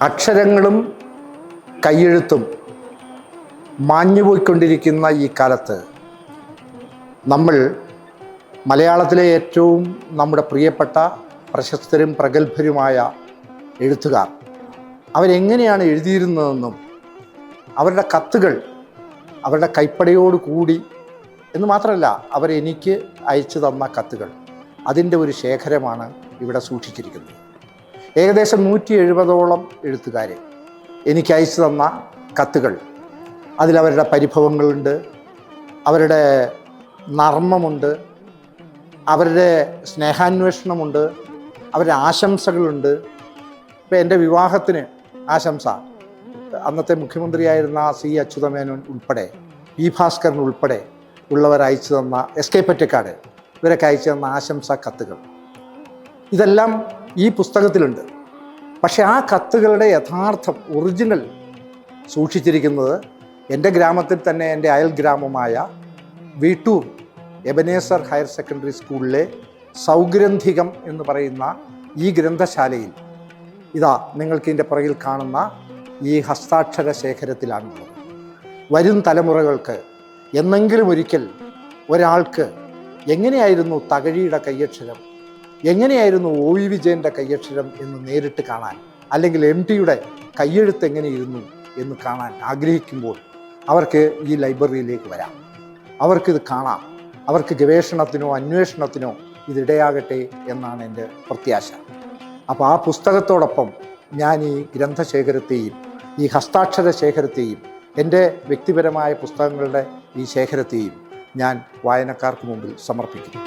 അക്ഷരങ്ങളും കയ്യെഴുത്തും മാഞ്ഞുപോയിക്കൊണ്ടിരിക്കുന്ന ഈ കാലത്ത് നമ്മൾ മലയാളത്തിലെ ഏറ്റവും നമ്മുടെ പ്രിയപ്പെട്ട പ്രശസ്തരും പ്രഗത്ഭരുമായ എഴുത്തുകാർ അവരെങ്ങനെയാണ് എഴുതിയിരുന്നതെന്നും അവരുടെ കത്തുകൾ അവരുടെ കൈപ്പടയോട് കൂടി എന്ന് മാത്രമല്ല അവരെനിക്ക് അയച്ചു തന്ന കത്തുകൾ അതിൻ്റെ ഒരു ശേഖരമാണ് ഇവിടെ സൂക്ഷിച്ചിരിക്കുന്നത്. ഏകദേശം 170ഓളം എഴുത്തുകാർ എനിക്ക് അയച്ചു തന്ന കത്തുകൾ, അതിലവരുടെ പരിഭവങ്ങളുണ്ട്, അവരുടെ നർമ്മമുണ്ട്, അവരുടെ സ്നേഹാന്വേഷണമുണ്ട്, അവരുടെ ആശംസകളുണ്ട്. ഇപ്പോൾ എൻ്റെ വിവാഹത്തിന് ആശംസ അന്നത്തെ മുഖ്യമന്ത്രിയായിരുന്ന സി അച്യുതമേനോൻ ഉൾപ്പെടെ പി ഭാസ്കരൻ ഉൾപ്പെടെ ഉള്ളവർ അയച്ചു തന്ന എസ് കെ പൊറ്റക്കാട് ഇവരൊക്കെ അയച്ചു തന്ന ആശംസാ കത്തുകൾ ഇതെല്ലാം ഈ പുസ്തകത്തിലുണ്ട്. പക്ഷെ ആ കത്തുകളുടെ യഥാർത്ഥം ഒറിജിനൽ സൂക്ഷിച്ചിരിക്കുന്നത് എൻ്റെ ഗ്രാമത്തിൽ തന്നെ എൻ്റെ അയൽ ഗ്രാമമായ വീട്ടൂർ എബനേസർ ഹയർ സെക്കൻഡറി സ്കൂളിലെ സൗഗ്രന്ഥികം എന്ന് പറയുന്ന ഈ ഗ്രന്ഥശാലയിൽ ഇതാ നിങ്ങൾക്ക് ഇതിൻ്റെ പുറകിൽ കാണുന്ന ഈ ഹസ്താക്ഷര ശേഖരത്തിലാണുള്ളത്. വരും തലമുറകൾക്ക് എന്നെങ്കിലും ഒരിക്കൽ ഒരാൾക്ക് എങ്ങനെയായിരുന്നു തകഴിയുടെ കയ്യക്ഷരം, എങ്ങനെയായിരുന്നു ഒ വി വിജയൻ്റെ കയ്യക്ഷരം എന്ന് നേരിട്ട് കാണാൻ, അല്ലെങ്കിൽ എം ടിയുടെ കയ്യെഴുത്ത് എങ്ങനെയിരുന്നു എന്ന് കാണാൻ ആഗ്രഹിക്കുമ്പോൾ അവർക്ക് ഈ ലൈബ്രറിയിലേക്ക് വരാം, അവർക്കിത് കാണാം, അവർക്ക് ഗവേഷണത്തിനോ അന്വേഷണത്തിനോ ഇതിടയാകട്ടെ എന്നാണ് എൻ്റെ പ്രത്യാശ. അപ്പോൾ ആ പുസ്തകത്തോടൊപ്പം ഞാൻ ഈ ഗ്രന്ഥശേഖരത്തെയും ഈ ഹസ്താക്ഷര ശേഖരത്തെയും എൻ്റെ വ്യക്തിപരമായ പുസ്തകങ്ങളുടെ ഈ ശേഖരത്തെയും ഞാൻ വായനക്കാർക്ക് മുമ്പിൽ സമർപ്പിക്കുന്നു.